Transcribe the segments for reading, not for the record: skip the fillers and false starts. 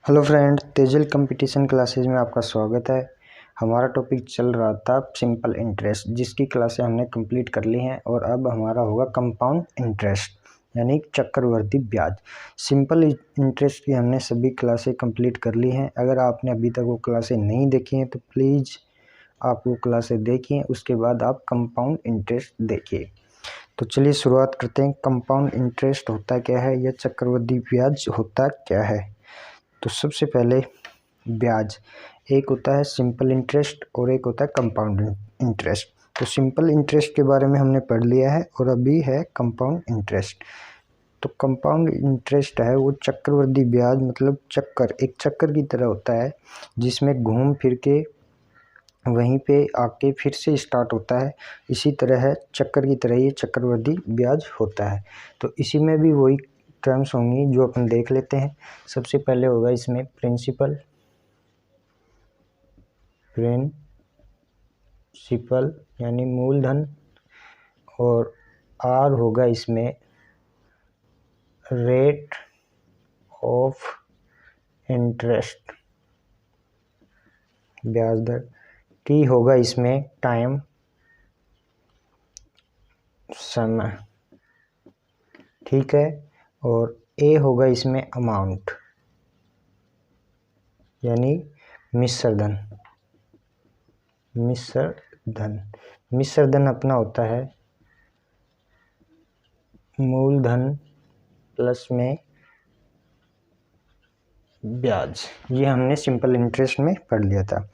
Hello friend, Tejal competition classes में आपका स्वागत है। हमारा टॉपिक चल रहा था सिंपल इंटरेस्ट, जिसकी क्लासें हमने कंप्लीट कर ली हैं और अब हमारा होगा कंपाउंड इंटरेस्ट यानी चक्रवृद्धि ब्याज। सिंपल इंटरेस्ट की हमने सभी क्लासें कंप्लीट कर ली हैं। अगर आपने अभी तक वो क्लासें नहीं देखी हैं तो प्लीज़ आप वो क्लासें देखिए, उसके बाद आप कंपाउंड इंटरेस्ट देखिए। तो चलिए शुरुआत करते हैं। कंपाउंड इंटरेस्ट होता क्या है या चक्रवृद्धि ब्याज होता क्या है। तो सबसे पहले ब्याज, एक होता है सिंपल इंटरेस्ट और एक होता है कंपाउंड इंटरेस्ट। तो सिंपल इंटरेस्ट के बारे में हमने पढ़ लिया है और अभी है कंपाउंड इंटरेस्ट। तो कंपाउंड इंटरेस्ट है वो चक्रवृद्धि ब्याज, मतलब एक चक्कर की तरह होता है जिसमें घूम फिर के वहीं पे आके फिर से स्टार्ट होता है। इसी तरह है, चक्कर की तरह ये चक्रवृद्धि ब्याज होता है। तो इसी में भी वही टर्म्स होंगी जो अपन देख लेते हैं। सबसे पहले होगा इसमें प्रिंसिपल यानी मूलधन, और आर होगा इसमें रेट ऑफ इंटरेस्ट, ब्याज दर। टी होगा इसमें टाइम, समय, ठीक है। और ए होगा इसमें अमाउंट यानी मिश्रधन। मिश्रधन अपना होता है मूलधन प्लस में ब्याज। ये हमने सिंपल इंटरेस्ट में पढ़ लिया था।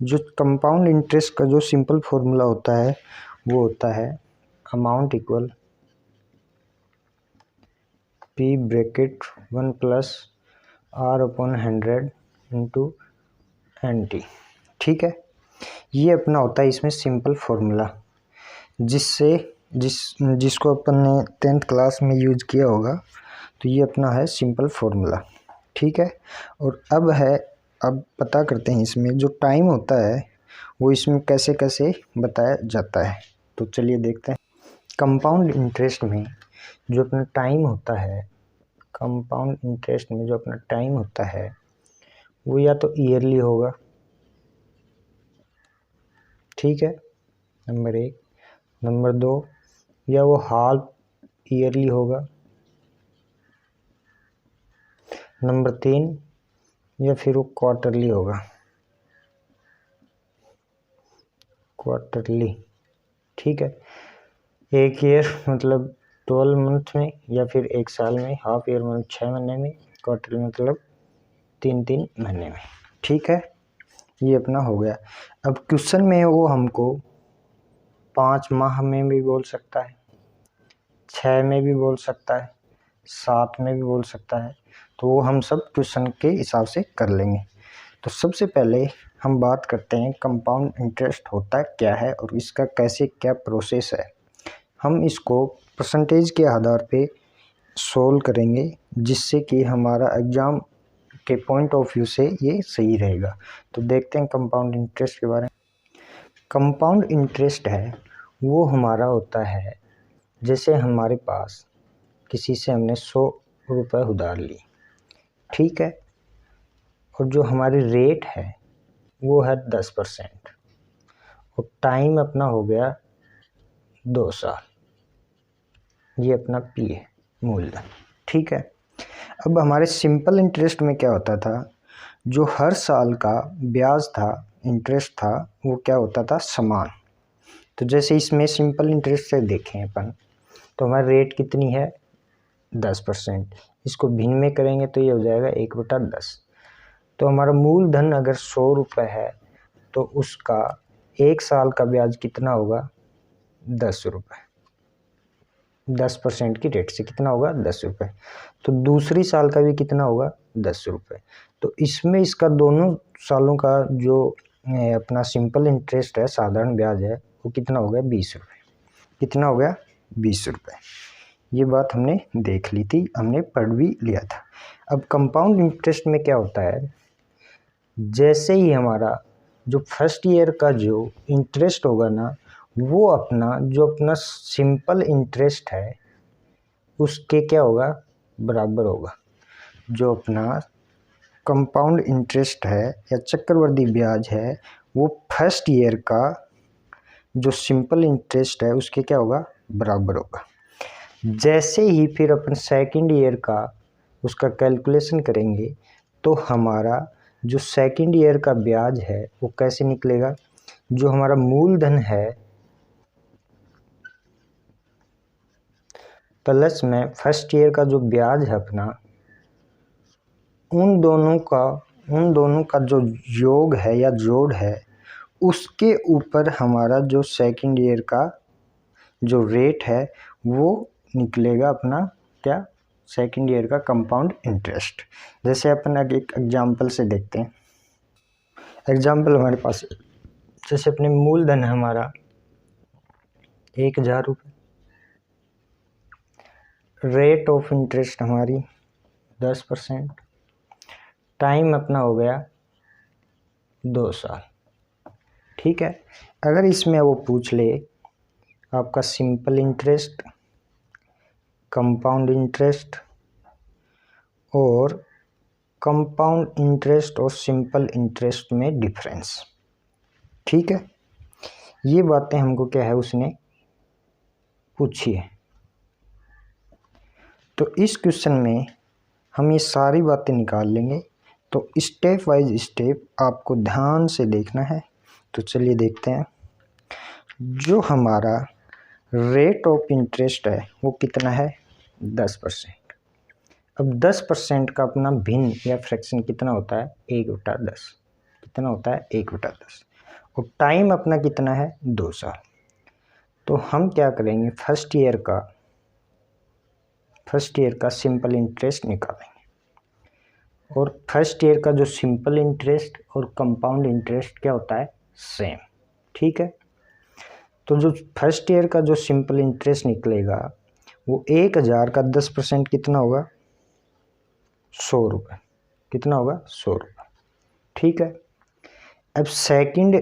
जो कंपाउंड इंटरेस्ट का जो सिंपल फॉर्मूला होता है वो होता है amount equal P bracket 1 plus R upon 100 into N T, ठीक है। ये अपना होता है इसमें सिंपल फॉर्मूला, जिसको अपन ने 10th क्लास में यूज किया होगा। तो ये अपना है सिंपल फॉर्मूला, ठीक है। और अब पता करते हैं इसमें जो टाइम होता है वो इसमें कैसे कैसे बताया जाता है। तो चलिए देखते हैं। कंपाउंड इंटरेस्ट में जो अपना टाइम होता है, वो या तो ईयरली होगा, ठीक है, नंबर 1। नंबर 2, या वो हाफ ईयरली होगा। नंबर 3, या फिर वो क्वार्टरली होगा, ठीक है। एक ईयर मतलब 12 मंथ में, या फिर एक साल में। हाफ ईयर मतलब 6 महीने में। क्वार्टर मतलब 3 महीने में, ठीक है। ये अपना हो गया। अब क्वेश्चन में वो हमको 5 माह में भी बोल सकता है, 6 में भी बोल सकता है, 7 में भी बोल सकता है। तो वो हम सब क्वेश्चन के हिसाब से कर लेंगे। तो सबसे पहले हम बात करते हैं कंपाउंड इंटरेस्ट होता क्या है और इसका कैसे क्या प्रोसेस है। हम इसको परसेंटेज के आधार पे सोल्व करेंगे, जिससे कि हमारा एग्ज़ाम के पॉइंट ऑफ व्यू से ये सही रहेगा। तो देखते हैं कंपाउंड इंटरेस्ट के बारे में। कंपाउंड इंटरेस्ट है वो हमारा होता है, जैसे हमारे पास किसी से हमने 100 रुपये उधार ली, ठीक है, और जो हमारी रेट है वो है 10%, और टाइम अपना हो गया 2 साल। ये अपना पी है, मूलधन, ठीक है। अब हमारे सिंपल इंटरेस्ट में क्या होता था, जो हर साल का ब्याज था, इंटरेस्ट था, वो क्या होता था, समान। तो जैसे इसमें सिंपल इंटरेस्ट से देखें अपन, तो हमारी रेट कितनी है, 10%। इसको भिन्न में करेंगे तो ये हो जाएगा 1/10। तो हमारा मूलधन अगर 100 रुपये है तो उसका 1 साल का ब्याज कितना होगा, 10 रुपये। 10% की रेट से कितना होगा, 10 रुपये। तो दूसरी साल का भी कितना होगा, 10 रुपये। तो इसमें इसका दोनों सालों का जो अपना सिंपल इंटरेस्ट है, साधारण ब्याज है, वो कितना हो गया, 20 रुपये। कितना हो गया, 20 रुपये। ये बात हमने देख ली थी, हमने पढ़ भी लिया था। अब कंपाउंड इंटरेस्ट में क्या होता है, जैसे ही हमारा जो फर्स्ट ईयर का जो इंटरेस्ट होगा ना, वो अपना सिंपल इंटरेस्ट है उसके क्या होगा, बराबर होगा। जो अपना कंपाउंड इंटरेस्ट है या चक्रवृद्धि ब्याज है वो फर्स्ट ईयर का जो सिंपल इंटरेस्ट है उसके क्या होगा, बराबर होगा। जैसे ही फिर अपन सेकंड ईयर का उसका कैलकुलेशन करेंगे तो हमारा जो सेकंड ईयर का ब्याज है वो कैसे निकलेगा, जो हमारा मूलधन है प्लस में फर्स्ट ईयर का जो ब्याज है अपना, उन दोनों का जो योग है या जोड़ है उसके ऊपर हमारा जो सेकंड ईयर का जो रेट है वो निकलेगा अपना क्या, सेकंड ईयर का कंपाउंड इंटरेस्ट। जैसे अपन एक एग्जांपल से देखते हैं। एग्जांपल हमारे पास जैसे अपने मूलधन है हमारा 1000 रुपये, रेट ऑफ इंटरेस्ट हमारी 10%, टाइम अपना हो गया 2 साल। ठीक है, अगर इसमें वो पूछ ले आपका सिंपल इंटरेस्ट, कंपाउंड इंटरेस्ट और कंपाउंड इंटरेस्ट और सिंपल इंटरेस्ट में डिफरेंस, ठीक है, ये बातें हमको क्या है उसने पूछी है। तो इस क्वेश्चन में हम ये सारी बातें निकाल लेंगे। तो स्टेप वाइज स्टेप आपको ध्यान से देखना है। तो चलिए देखते हैं। जो हमारा रेट ऑफ इंटरेस्ट है वो कितना है, 10%। अब 10% का अपना भिन्न या फ्रैक्शन कितना होता है, 1/10। कितना होता है, 1/10। और टाइम अपना कितना है, 2 साल। तो हम क्या करेंगे, फर्स्ट ईयर का सिंपल इंटरेस्ट निकालेंगे। और फर्स्ट ईयर का जो सिंपल इंटरेस्ट और कंपाउंड इंटरेस्ट क्या होता है, सेम। ठीक है, तो जो फर्स्ट ईयर का जो सिंपल इंटरेस्ट निकलेगा वो 1000 का 10% कितना होगा, 100 रुपये। कितना होगा, 100 रुपये। ठीक है, अब सेकंड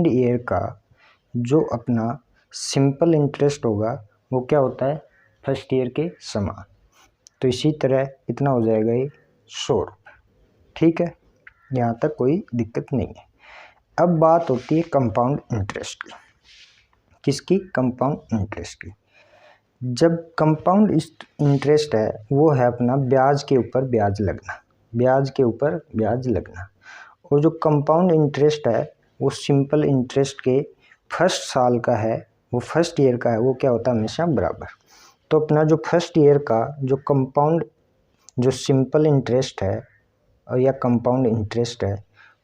ईयर का जो अपना सिंपल इंटरेस्ट होगा वो क्या होता है, फर्स्ट ईयर के समान। तो इसी तरह कितना हो जाएगा, ये 100 रुपये। ठीक है, यहाँ तक कोई दिक्कत नहीं है। अब बात होती है कंपाउंड इंटरेस्ट की। किसकी, कंपाउंड इंटरेस्ट की। जब कंपाउंड इंटरेस्ट है वो है अपना ब्याज के ऊपर ब्याज लगना, ब्याज के ऊपर ब्याज लगना। और जो कंपाउंड इंटरेस्ट है वो सिंपल इंटरेस्ट के फर्स्ट साल का है, वो फर्स्ट ईयर का है, वो क्या होता है, हमेशा बराबर। तो अपना जो फर्स्ट ईयर का जो कंपाउंड जो सिंपल इंटरेस्ट है और या कंपाउंड इंटरेस्ट है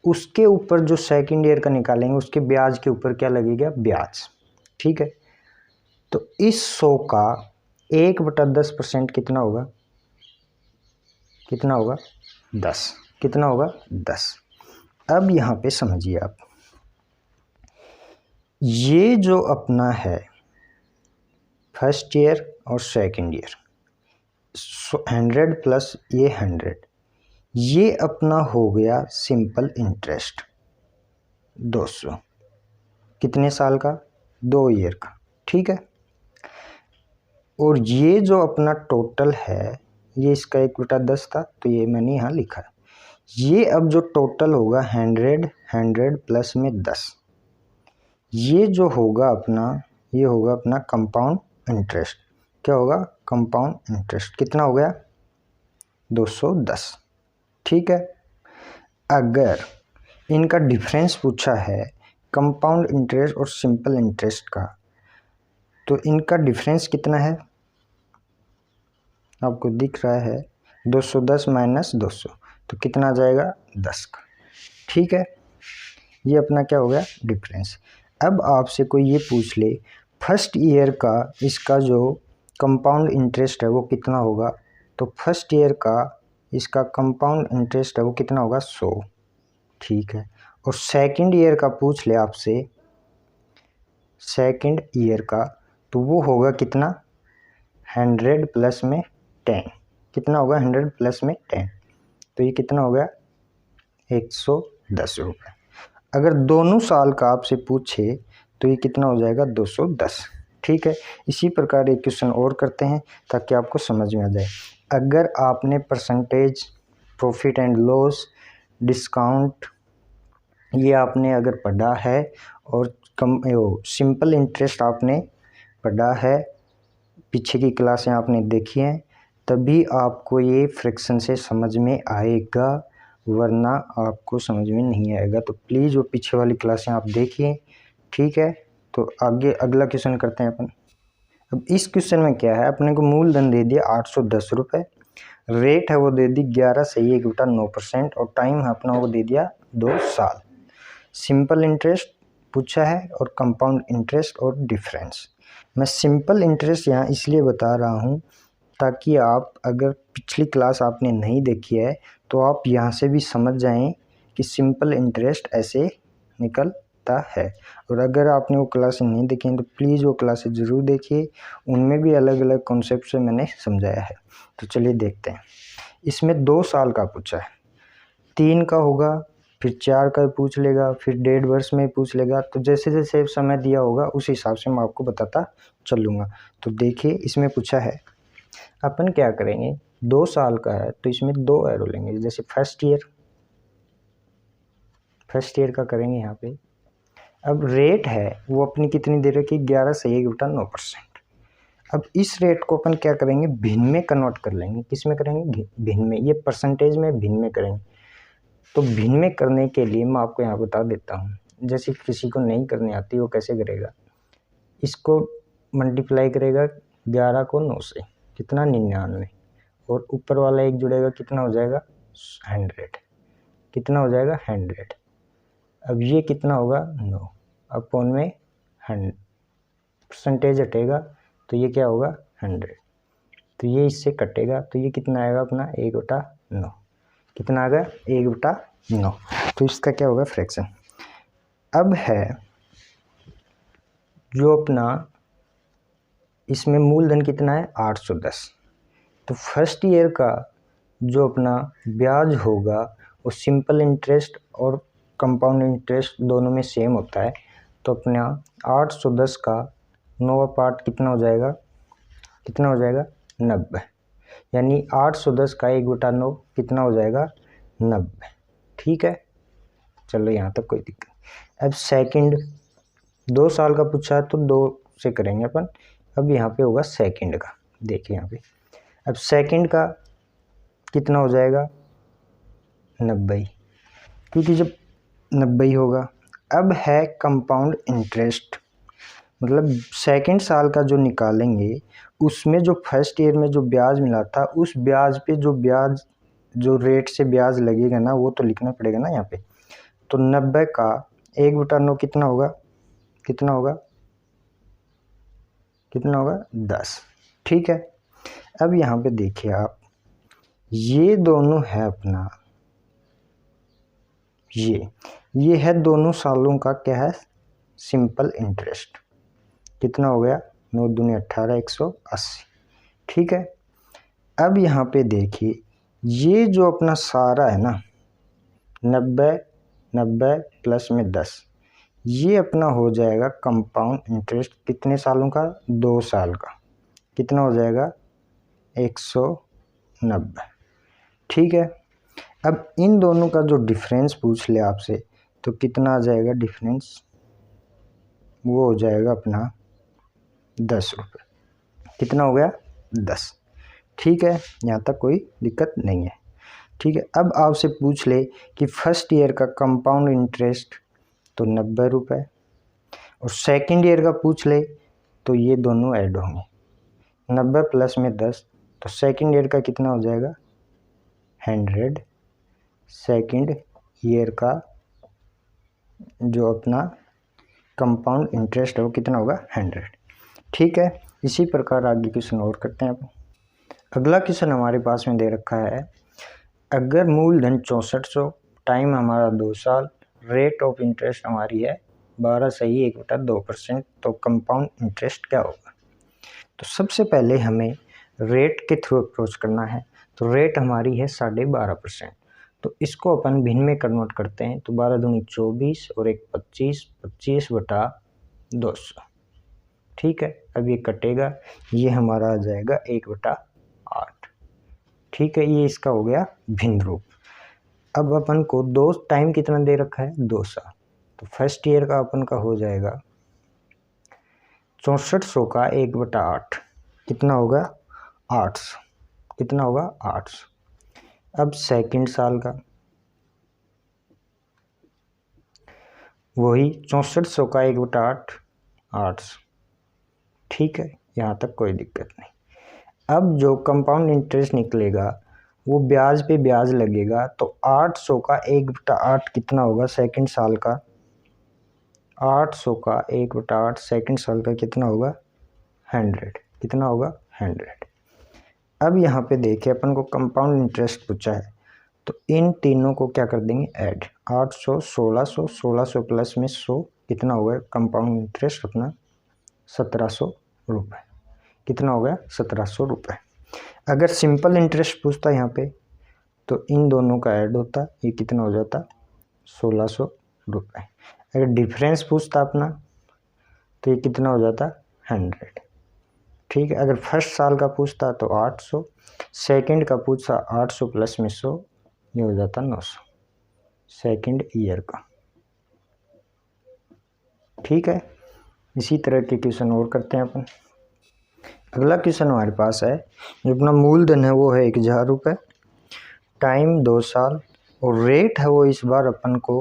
उसके ऊपर जो सेकंड ईयर का निकालेंगे उसके ब्याज के ऊपर क्या लगेगा, ब्याज। ठीक है, तो इस 100 का 1/10% कितना होगा, कितना होगा, 10। कितना होगा, 10। अब यहाँ पे समझिए आप, ये जो अपना है फर्स्ट ईयर और सेकंड ईयर, 100 प्लस ये 100, ये अपना हो गया सिंपल इंटरेस्ट 200। कितने साल का, 2 ईयर का। ठीक है, और ये जो अपना टोटल है ये इसका 1/10 था तो ये मैंने यहाँ लिखा है। ये अब जो टोटल होगा 100 प्लस में 10, ये जो होगा अपना, ये होगा अपना कंपाउंड इंटरेस्ट। क्या होगा, कंपाउंड इंटरेस्ट। कितना हो गया, 210। ठीक है, अगर इनका डिफरेंस पूछा है कंपाउंड इंटरेस्ट और सिंपल इंटरेस्ट का, तो इनका डिफरेंस कितना है, आपको दिख रहा है 210 माइनस 200, तो कितना आ जाएगा, 10 का। ठीक है, ये अपना क्या हो गया, डिफरेंस। अब आपसे कोई ये पूछ ले फर्स्ट ईयर का इसका जो कंपाउंड इंटरेस्ट है वो कितना होगा, तो फर्स्ट ईयर का इसका कंपाउंड इंटरेस्ट है वो कितना होगा, 100। ठीक है, और सेकंड ईयर का पूछ ले आपसे, सेकंड ईयर का, तो वो होगा कितना, 100 प्लस में 10। कितना होगा, 100 प्लस में 10, तो ये कितना हो गया, 110 रुपये। अगर दोनों साल का आपसे पूछे तो ये कितना हो जाएगा, 210। ठीक है, इसी प्रकार एक क्वेश्चन और करते हैं ताकि आपको समझ में आ जाए। अगर आपने percentage, profit and loss, discount ये आपने अगर पढ़ा है और सिंपल इंटरेस्ट आपने पढ़ा है, पीछे की क्लासें आपने देखी हैं, तभी आपको ये फ्रैक्शन से समझ में आएगा, वरना आपको समझ में नहीं आएगा। तो प्लीज़ वो पीछे वाली क्लासें आप देखिए, ठीक है। तो आगे अगला क्वेश्चन करते हैं अपन। अब इस क्वेश्चन में क्या है, अपने को मूलधन दे दिया 810 रुपये, रेट है वो दे दी 11 सही 1/9% और टाइम है अपना वो दे दिया 2 साल। सिंपल इंटरेस्ट पूछा है और कंपाउंड इंटरेस्ट और डिफरेंस। मैं सिंपल इंटरेस्ट यहाँ इसलिए बता रहा हूँ ताकि आप, अगर पिछली क्लास आपने नहीं देखी है तो आप यहाँ से भी समझ जाएं कि सिंपल इंटरेस्ट ऐसे निकलता है। और अगर आपने वो क्लासें नहीं देखी हैं तो प्लीज़ वो क्लासें ज़रूर देखिए, उनमें भी अलग अलग कॉन्सेप्ट से मैंने समझाया है। तो चलिए देखते हैं। इसमें 2 साल का पूछा है, 3 का होगा, फिर 4 का पूछ लेगा, फिर 1.5 वर्ष में पूछ लेगा। तो जैसे जैसे समय दिया होगा उस हिसाब से मैं आपको बताता चलूँगा। तो देखिए इसमें पूछा है, अपन क्या करेंगे, 2 साल का है तो इसमें 2 एरो लेंगे। जैसे फर्स्ट ईयर का करेंगे यहाँ पे। अब रेट है वो अपनी कितनी दे रखी, 11 सही 1/9%। अब इस रेट को अपन क्या करेंगे, भिन्न में कन्वर्ट कर लेंगे। किस में करेंगे, भिन्न में। ये परसेंटेज में भिन्न में करेंगे। तो भिन्न में करने के लिए मैं आपको यहाँ बता देता हूँ। जैसे किसी को नहीं करनी आती वो कैसे करेगा, इसको मल्टीप्लाई करेगा 11 को 9 से, कितना 99, और ऊपर वाला एक जुड़ेगा, कितना हो जाएगा 100, कितना हो जाएगा 100। अब ये कितना होगा 9 अपॉन में 100, परसेंटेज हटेगा तो ये क्या होगा 100, तो ये इससे कटेगा तो ये कितना आएगा अपना 1/9, कितना आ गया 1/9। तो इसका क्या होगा फ्रैक्शन। अब है जो अपना इसमें मूलधन कितना है 810, तो फर्स्ट ईयर का जो अपना ब्याज होगा वो सिंपल इंटरेस्ट और कंपाउंड इंटरेस्ट दोनों में सेम होता है। तो अपना 810 का 9वां पार्ट कितना हो जाएगा, कितना हो जाएगा 90, यानी 810 का 1/9 कितना हो जाएगा 90, ठीक है। चलो यहाँ तक कोई दिक्कत। अब सेकंड, 2 साल का पूछा है तो 2 से करेंगे अपन। अब यहाँ पे होगा सेकंड का, देखिए यहाँ पे। अब सेकंड का कितना हो जाएगा 90, क्योंकि जब 90 होगा। अब है कंपाउंड इंटरेस्ट, मतलब सेकंड साल का जो निकालेंगे उसमें जो फर्स्ट ईयर में जो ब्याज मिला था उस ब्याज पे जो ब्याज, जो रेट से ब्याज लगेगा ना, वो तो लिखना पड़ेगा ना यहाँ पे। तो 90 का 1/9 कितना होगा, कितना होगा, कितना होगा 10, ठीक है। अब यहाँ पे देखिए आप, ये दोनों है अपना, ये है दोनों सालों का क्या है सिंपल इंटरेस्ट। कितना हो गया 9 दूनी 18, 180, ठीक है। अब यहाँ पे देखिए ये जो अपना सारा है ना 90 प्लस में 10, ये अपना हो जाएगा कंपाउंड इंटरेस्ट कितने सालों का, 2 साल का, कितना हो जाएगा 190, ठीक है। अब इन दोनों का जो डिफरेंस पूछ ले आपसे तो कितना आ जाएगा डिफरेंस, वो हो जाएगा अपना 10 रुपये, कितना हो गया 10, ठीक है। यहाँ तक कोई दिक्कत नहीं है, ठीक है। अब आपसे पूछ ले कि फर्स्ट ईयर का कंपाउंड इंटरेस्ट तो 90 रुपये, और सेकंड ईयर का पूछ ले तो ये दोनों ऐड होंगे, 90 प्लस में 10, तो सेकंड ईयर का कितना हो जाएगा 100, सेकंड ईयर का जो अपना कंपाउंड इंटरेस्ट है वो कितना होगा 100, ठीक है। इसी प्रकार आगे क्वेश्चन और करते हैं अपन। अगला क्वेश्चन हमारे पास में दे रखा है, अगर मूलधन 6400, टाइम हमारा 2 साल, रेट ऑफ इंटरेस्ट हमारी है 12 सही 1/2%, तो कंपाउंड इंटरेस्ट क्या होगा। तो सबसे पहले हमें रेट के थ्रू अप्रोच करना है। तो रेट हमारी है 12.5%, तो इसको अपन भिन्न में कन्वर्ट करते हैं। तो 12 दूनी 24 और 1 25, 25/200, ठीक है। अब ये कटेगा, ये हमारा आ जाएगा 1/8, ठीक है, ये इसका हो गया भिन्न रूप। अब अपन को दो टाइम कितना दे रखा है, 2 साल। तो फर्स्ट ईयर का अपन का हो जाएगा 6400 का 1/8 कितना होगा, 800। कितना होगा, 800। अब सेकंड साल का वही 6400 का 1/8 800। ठीक है, यहाँ तक कोई दिक्कत नहीं। अब जो कंपाउंड इंटरेस्ट निकलेगा वो ब्याज पे ब्याज लगेगा, तो 800 का 1/8 कितना होगा सेकंड साल का, 800 का 1/8 सेकंड साल का कितना होगा, 100। कितना होगा, 100। अब यहाँ पे देखिए अपन को कंपाउंड इंटरेस्ट पूछा है, तो इन तीनों को क्या कर देंगे, ऐड। 800 1600, 1600 प्लस में 100 कितना होगा कंपाउंड इंटरेस्ट अपना, 1700 रुपये। कितना हो गया, 1700 रुपये। अगर सिंपल इंटरेस्ट पूछता यहाँ पे तो इन दोनों का ऐड होता, ये कितना हो जाता, 1600 रुपये। अगर डिफरेंस पूछता अपना तो ये कितना हो जाता, 100। ठीक है, अगर फर्स्ट साल का पूछता तो 800, सेकंड का पूछता 800 प्लस में 100, ये हो जाता 900 सेकंड ईयर का। ठीक है, इसी तरह के क्वेश्चन और करते हैं अपन। अगला क्वेश्चन हमारे पास है, जो अपना मूलधन है वो है 1000 रुपये, टाइम 2 साल, और रेट है वो इस बार अपन को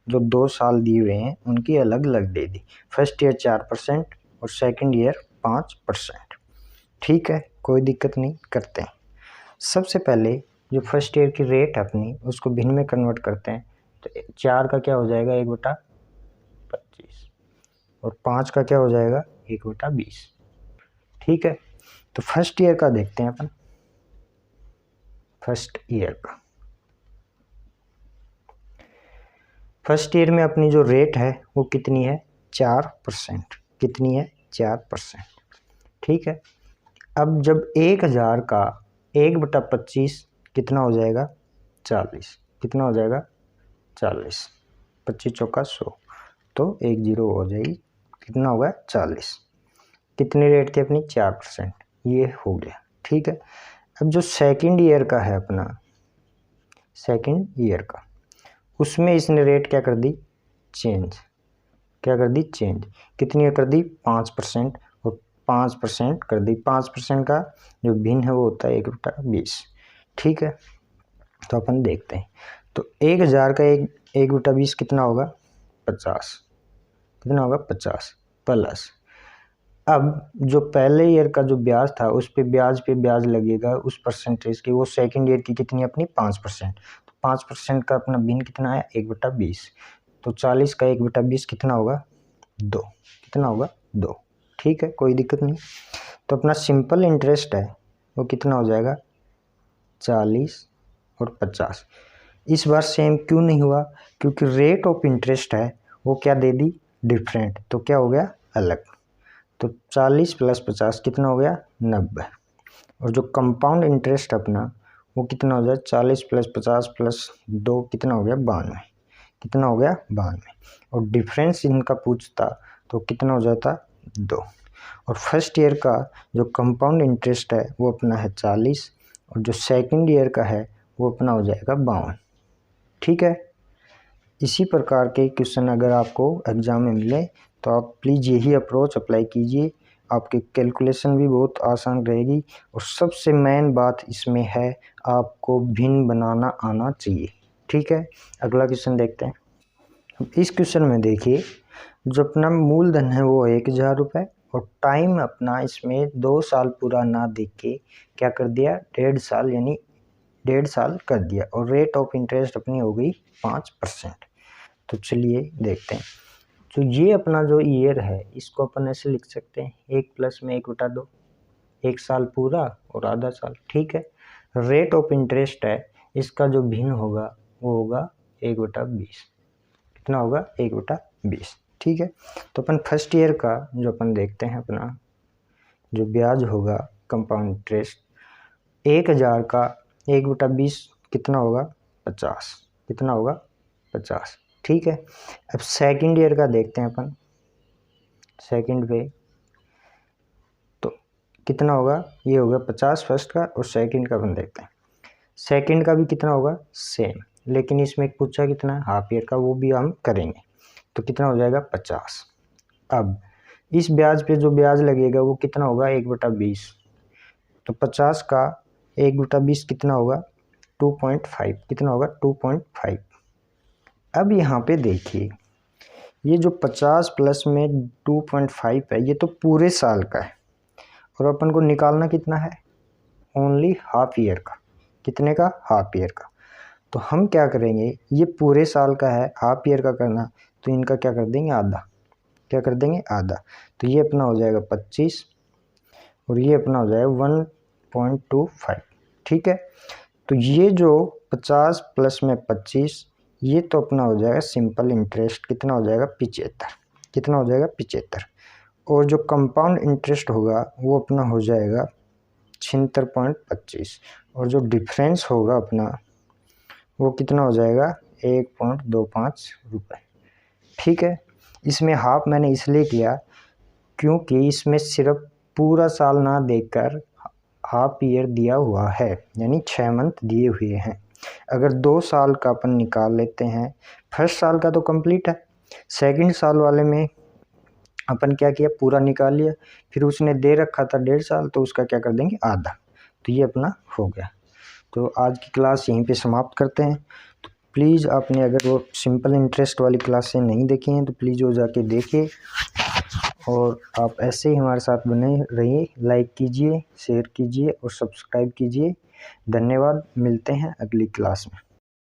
जो 2 साल दिए हुए हैं उनकी अलग अलग दे दी। फर्स्ट ईयर 4% और सेकंड ईयर 5%। ठीक है, कोई दिक्कत नहीं, करते हैं। सबसे पहले जो फर्स्ट ईयर की रेट है अपनी उसको भिन्न में कन्वर्ट करते हैं, तो 4 का क्या हो जाएगा, 1/25, और 5 का क्या हो जाएगा, 1/20। ठीक है, तो फर्स्ट ईयर का देखते हैं अपन। फर्स्ट ईयर का, फर्स्ट ईयर में अपनी जो रेट है वो कितनी है, 4%। कितनी है, 4%। ठीक है, अब जब 1000 का 1/25 कितना हो जाएगा, 40। कितना हो जाएगा, 40। 25 चौका 100, तो 10 हो जाएगी, कितना होगा, 40। कितनी रेट थी अपनी, 4%, ये हो गया। ठीक है, अब जो सेकंड ईयर का है अपना, सेकंड ईयर का, उसमें इसने रेट क्या कर दी, चेंज। क्या कर दी, चेंज। कितनी कर दी, 5%, और 5% कर दी। 5% का जो भिन्न है वो होता है 1/20। ठीक है, तो अपन देखते हैं। तो 1000 का 1/20 कितना होगा, 50। कितना होगा, 50 प्लस। अब जो पहले ईयर का जो ब्याज था उस पे ब्याज लगेगा उस परसेंटेज की, वो सेकंड ईयर की कितनी अपनी, 5%। तो 5% का अपना भिन्न कितना है, 1/20। तो 40 का 1/20 कितना होगा, 2। कितना होगा, 2। ठीक है, कोई दिक्कत नहीं। तो अपना सिंपल इंटरेस्ट है वो कितना हो जाएगा, 40 और 50। इस बार सेम क्यों नहीं हुआ, क्योंकि रेट ऑफ इंटरेस्ट है वो क्या दे दी, डिफरेंट। तो क्या हो गया, अलग। तो 40 प्लस 50 कितना हो गया, 90। और जो कंपाउंड इंटरेस्ट अपना वो कितना हो जाए, 40 प्लस 50 प्लस 2 कितना हो गया, 92। कितना हो गया, 92। और डिफरेंस इनका पूछता तो कितना हो जाता, 2। और फर्स्ट ईयर का जो कंपाउंड इंटरेस्ट है वो अपना है 40, और जो सेकंड ईयर का है वो अपना हो जाएगा 52। ठीक है, इसी प्रकार के क्वेश्चन अगर आपको एग्जाम में मिले तो आप प्लीज़ यही अप्रोच अप्लाई कीजिए, आपकी कैलकुलेशन भी बहुत आसान रहेगी। और सबसे मेन बात इसमें है, आपको भिन्न बनाना आना चाहिए। ठीक है, अगला क्वेश्चन देखते हैं। इस क्वेश्चन में देखिए, जो अपना मूलधन है वो 1000 रुपये, और टाइम अपना इसमें 2 साल पूरा ना देख के क्या कर दिया, 1.5 साल, यानी 1.5 साल कर दिया, और रेट ऑफ इंटरेस्ट अपनी हो गई 5%। तो चलिए देखते हैं। तो ये अपना जो ईयर है इसको अपन ऐसे लिख सकते हैं, 1 प्लस में 1/2, 1 साल पूरा और आधा साल। ठीक है, रेट ऑफ इंटरेस्ट है इसका जो भिन्न होगा वो होगा 1/20। कितना होगा, 1/20। ठीक है, तो अपन फर्स्ट ईयर का जो अपन देखते हैं, अपना जो ब्याज होगा कंपाउंड इंटरेस्ट, 1000 का 1/20 कितना होगा, 50। कितना होगा, 50। ठीक है, अब सेकंड ईयर का देखते हैं अपन, सेकंड पे तो कितना होगा, ये होगा 50 फर्स्ट का, और सेकंड का अपन देखते हैं। सेकंड का भी कितना होगा सेम, लेकिन इसमें पूछा कितना है हाफ ईयर का, वो भी हम करेंगे। तो कितना हो जाएगा 50। अब इस ब्याज पे जो ब्याज लगेगा वो कितना होगा 1/20। तो 50 का 1/20 कितना होगा 2.5, कितना होगा 2.5। अब यहाँ पे देखिए ये जो 50 प्लस में 2.5 है ये तो पूरे साल का है, और अपन को निकालना कितना है ओनली हाफ ईयर का। कितने का हाफ ईयर का। तो हम क्या करेंगे, ये पूरे साल का है, हाफ ईयर का करना, तो इनका क्या कर देंगे आधा। क्या कर देंगे आधा। तो ये अपना हो जाएगा 25 और ये अपना हो जाएगा 1.25। ठीक है। तो ये जो 50 प्लस में 25 ये तो अपना हो जाएगा सिंपल इंटरेस्ट, कितना हो जाएगा 75। कितना हो जाएगा 75। और जो कंपाउंड इंटरेस्ट होगा वो अपना हो जाएगा 76.25। और जो डिफरेंस होगा अपना वो कितना हो जाएगा 1.25 रुपये। ठीक है। इसमें हाफ मैंने इसलिए किया क्योंकि इसमें सिर्फ पूरा साल ना देकर हाफ ईयर दिया हुआ है, यानी 6 मंथ दिए हुए हैं। अगर 2 साल का अपन निकाल लेते हैं, फर्स्ट साल का तो कंप्लीट है, सेकंड साल वाले में अपन क्या किया पूरा निकाल लिया, फिर उसने दे रखा था 1.5 साल तो उसका क्या कर देंगे आधा। तो ये अपना हो गया। तो आज की क्लास यहीं पे समाप्त करते हैं। तो प्लीज़ आपने अगर वो सिंपल इंटरेस्ट वाली क्लासें नहीं देखी हैं तो प्लीज़ वो जाके देखिए, और आप ऐसे ही हमारे साथ बने रहिए। लाइक कीजिए, शेयर कीजिए और सब्सक्राइब कीजिए। धन्यवाद। मिलते हैं अगली क्लास में।